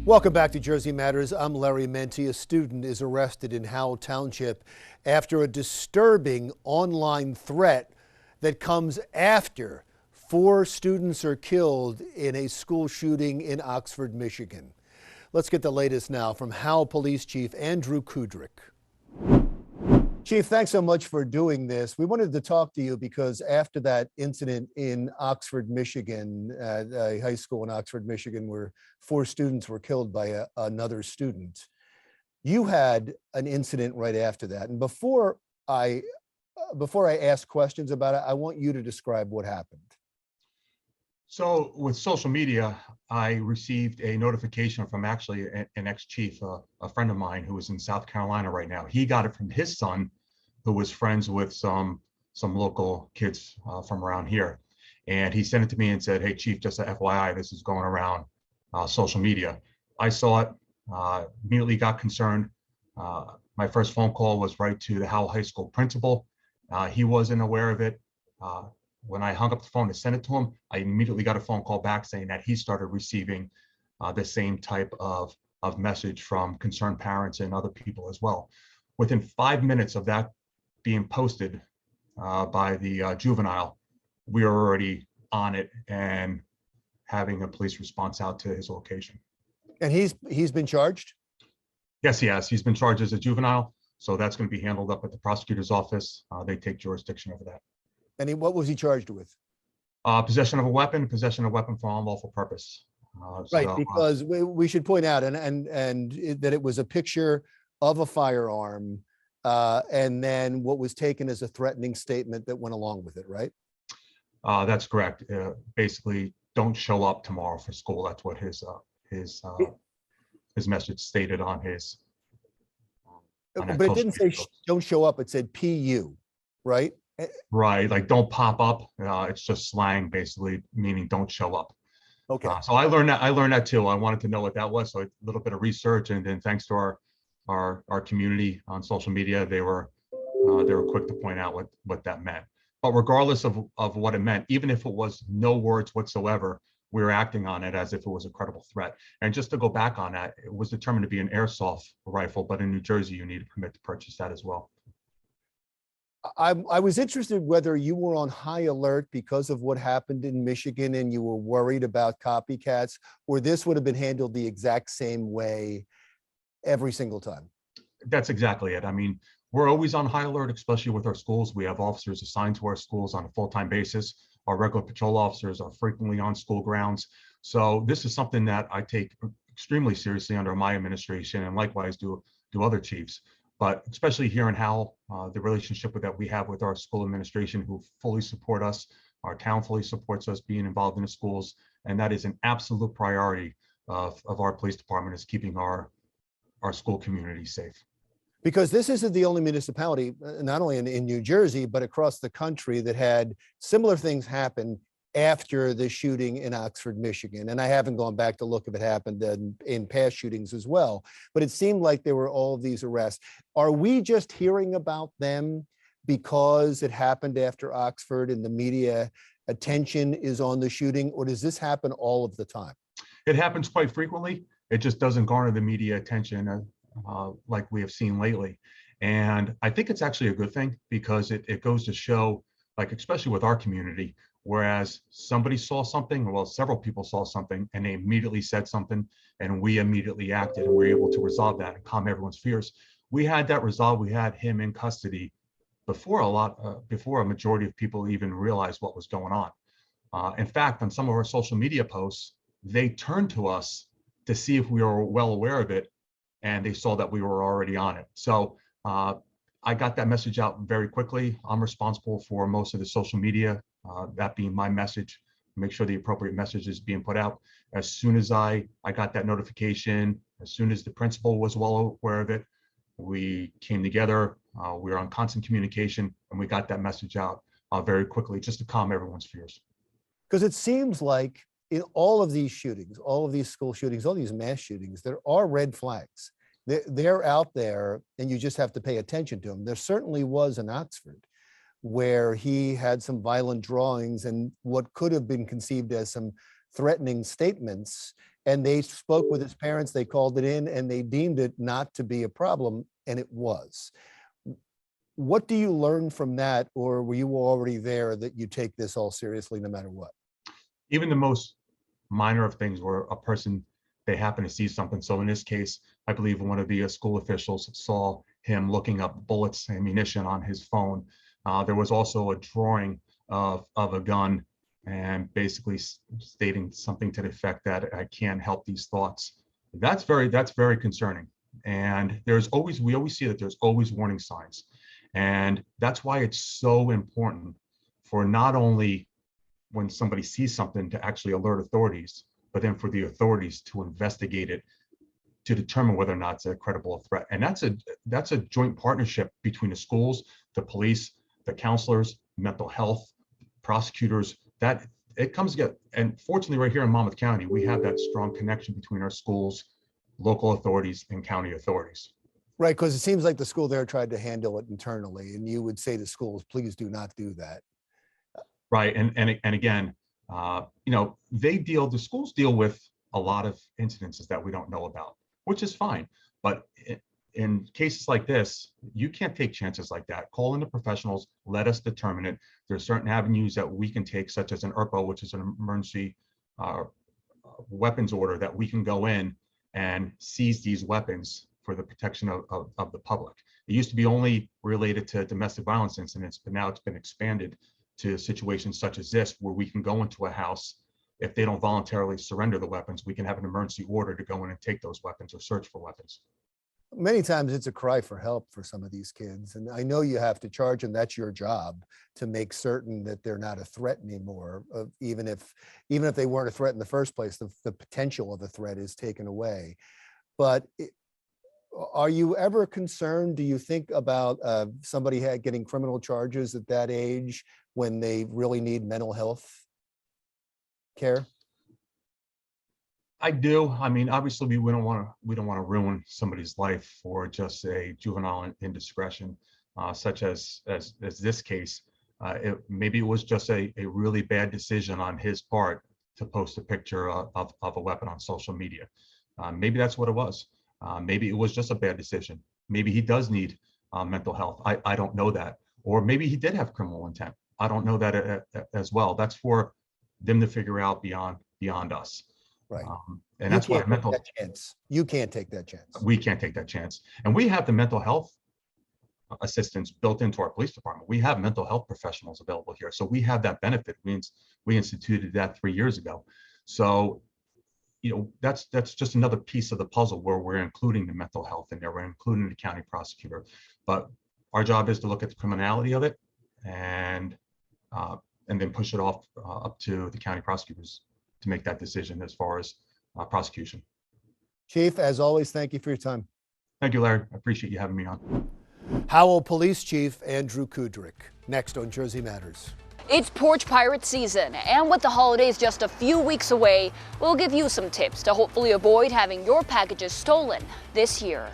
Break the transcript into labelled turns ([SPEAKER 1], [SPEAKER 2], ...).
[SPEAKER 1] Welcome back to Jersey Matters. I'm Larry Menti. A student is arrested in Howell Township after a disturbing online threat that comes after 4 students are killed in a school shooting in Oxford, Michigan. Let's get the latest now from Howell Police Chief Andrew Kudrick. Chief, thanks so much for doing this. We wanted to talk to you because after that incident in Oxford, Michigan, at a high school in Oxford, Michigan, where 4 students were killed by another student, you had an incident right after that. And before I ask questions about it, I want you to describe what happened.
[SPEAKER 2] So with social media, I received a notification from actually an ex-chief, a friend of mine who is in South Carolina right now. He got it from his son, who was friends with some local kids from around here. And he sent it to me and said, "Hey, Chief, just a FYI, this is going around social media." I saw it, immediately got concerned. My first phone call was right to the Howell High School principal. He wasn't aware of it. When I hung up the phone to send it to him, I immediately got a phone call back saying that he started receiving the same type of message from concerned parents and other people as well. Within 5 minutes of that being posted by the juvenile, we were already on it and having a police response out to his location.
[SPEAKER 1] And he's been charged?
[SPEAKER 2] Yes, he has. He's been charged as a juvenile, so that's going to be handled up at the prosecutor's office. They take jurisdiction over that.
[SPEAKER 1] And what was he charged with?
[SPEAKER 2] Possession of a weapon for unlawful purpose.
[SPEAKER 1] Right, because we should point out that it was a picture of a firearm, and then what was taken as a threatening statement that went along with it, right?
[SPEAKER 2] That's correct. Basically, don't show up tomorrow for school. That's what his message stated on his.
[SPEAKER 1] But it didn't say don't show up. It said PU, right?
[SPEAKER 2] Right, like don't pop up. It's just slang, basically meaning don't show up.
[SPEAKER 1] Okay.
[SPEAKER 2] So I learned that too. I wanted to know what that was, so a little bit of research, and then thanks to our community on social media, they were quick to point out what that meant. But regardless of what it meant, even if it was no words whatsoever, we were acting on it as if it was a credible threat. And just to go back on that, it was determined to be an airsoft rifle, but in New Jersey, you need a permit to purchase that as well.
[SPEAKER 1] I was interested whether you were on high alert because of what happened in Michigan and you were worried about copycats, or this would have been handled the exact same way every single time.
[SPEAKER 2] That's exactly it. I mean, we're always on high alert, especially with our schools. We have officers assigned to our schools on a full-time basis. Our regular patrol officers are frequently on school grounds. So this is something that I take extremely seriously under my administration, and likewise do other chiefs. But especially here in Howell, the relationship that we have with our school administration, who fully support us, our town fully supports us being involved in the schools, and that is an absolute priority of our police department, is keeping our school community safe.
[SPEAKER 1] Because this isn't the only municipality, not only in New Jersey, but across the country, that had similar things happen after the shooting in Oxford, Michigan. And I haven't gone back to look if it happened in past shootings as well, but it seemed like there were all of these arrests. Are we just hearing about them because it happened after Oxford and the media attention is on the shooting, or does this happen all of the time?
[SPEAKER 2] It happens quite frequently. It just doesn't garner the media attention like we have seen lately. And I think it's actually a good thing, because it goes to show, like, especially with our community, whereas somebody saw something, well, several people saw something, and they immediately said something, and we immediately acted, and we were able to resolve that and calm everyone's fears. We had that resolved. We had him in custody before a majority of people even realized what was going on. In fact, on some of our social media posts, they turned to us to see if we were well aware of it, and they saw that we were already on it. So I got that message out very quickly. I'm responsible for most of the social media, that being my message, make sure the appropriate message is being put out. As soon as I got that notification, as soon as the principal was well aware of it, we came together, we were on constant communication, and we got that message out very quickly, just to calm everyone's fears.
[SPEAKER 1] Because it seems like in all of these shootings, all of these school shootings, all these mass shootings, there are red flags. They're out there, and you just have to pay attention to them. There certainly was in Oxford, where he had some violent drawings and what could have been conceived as some threatening statements. and they spoke with his parents, they called it in, and they deemed it not to be a problem, and it was. What do you learn from that, or were you already there that you take this all seriously no matter what?
[SPEAKER 2] Even the most minor of things where a person, they happen to see something. So in this case, I believe one of the school officials saw him looking up bullets and ammunition on his phone. There was also a drawing of a gun and basically stating something to the effect that I can't help these thoughts. That's very concerning. And we always see that there's always warning signs. And that's why it's so important for not only when somebody sees something to actually alert authorities, but then for the authorities to investigate it to determine whether or not it's a credible threat. And that's a joint partnership between the schools, the police, the counselors, mental health, prosecutors. That it comes together. And fortunately, right here in Monmouth County, we have that strong connection between our schools, local authorities, and county authorities.
[SPEAKER 1] Right, because it seems like the school there tried to handle it internally, and you would say to schools, please do not do that.
[SPEAKER 2] Right, and again, the schools deal with a lot of incidences that we don't know about, which is fine. But in cases like this, you can't take chances like that. Call in the professionals, let us determine it. There's certain avenues that we can take, such as an ERPO, which is an emergency weapons order, that we can go in and seize these weapons for the protection of the public. It used to be only related to domestic violence incidents, but now it's been expanded to situations such as this, where we can go into a house. If they don't voluntarily surrender the weapons, we can have an emergency order to go in and take those weapons or search for weapons.
[SPEAKER 1] Many times it's a cry for help for some of these kids. And I know you have to charge them, that's your job, to make certain that they're not a threat anymore. Even if they weren't a threat in the first place, the potential of a threat is taken away. But are you ever concerned? Do you think about somebody getting criminal charges at that age when they really need mental health care?
[SPEAKER 2] I do. I mean, obviously, we don't want to ruin somebody's life for just a juvenile indiscretion, such as this case. Maybe it was just a really bad decision on his part to post a picture of a weapon on social media. Maybe that's what it was. Maybe it was just a bad decision. Maybe he does need mental health. I don't know that. Or maybe he did have criminal intent. I don't know that as well. That's for them to figure out beyond us.
[SPEAKER 1] Right.
[SPEAKER 2] And that's why
[SPEAKER 1] you can't take that chance.
[SPEAKER 2] We can't take that chance. And we have the mental health assistance built into our police department. We have mental health professionals available here. So we have that benefit. We instituted that 3 years ago. So, that's just another piece of the puzzle where we're including the mental health in there. We're including the county prosecutor. But our job is to look at the criminality of it and then push it off up to the county prosecutors to make that decision as far as prosecution.
[SPEAKER 1] Chief, as always, thank you for your time.
[SPEAKER 2] Thank you, Larry. I appreciate you having me on.
[SPEAKER 1] Howell Police Chief Andrew Kudrick, next on Jersey Matters.
[SPEAKER 3] It's Porch Pirate season, and with the holidays just a few weeks away, we'll give you some tips to hopefully avoid having your packages stolen this year.